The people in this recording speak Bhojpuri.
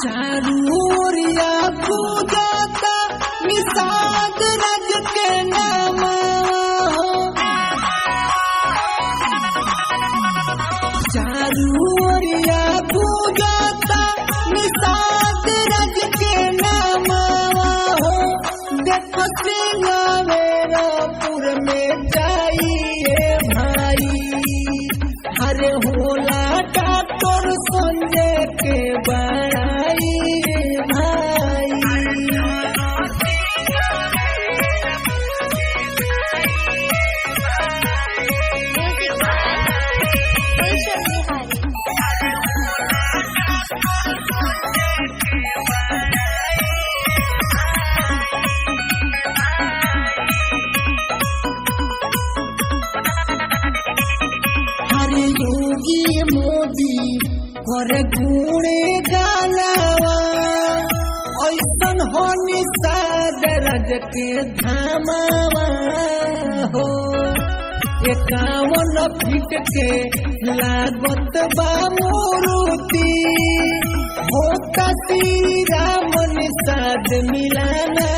चारूरिया पूजाता निषाद रज के नाम चारूरिया पूजाता निषाद रज के नाम देखो सिंगावेरापुर में जाइए भाई हरे होला डॉक्टर संजय के बड़ाई भाई हरे योगी मोदी करे गुणे गालावा ऐसन हो निषाद रज के धामावा हो 51 फीट के लागत बा मूर्ति होता श्री राम निषाद मिलाना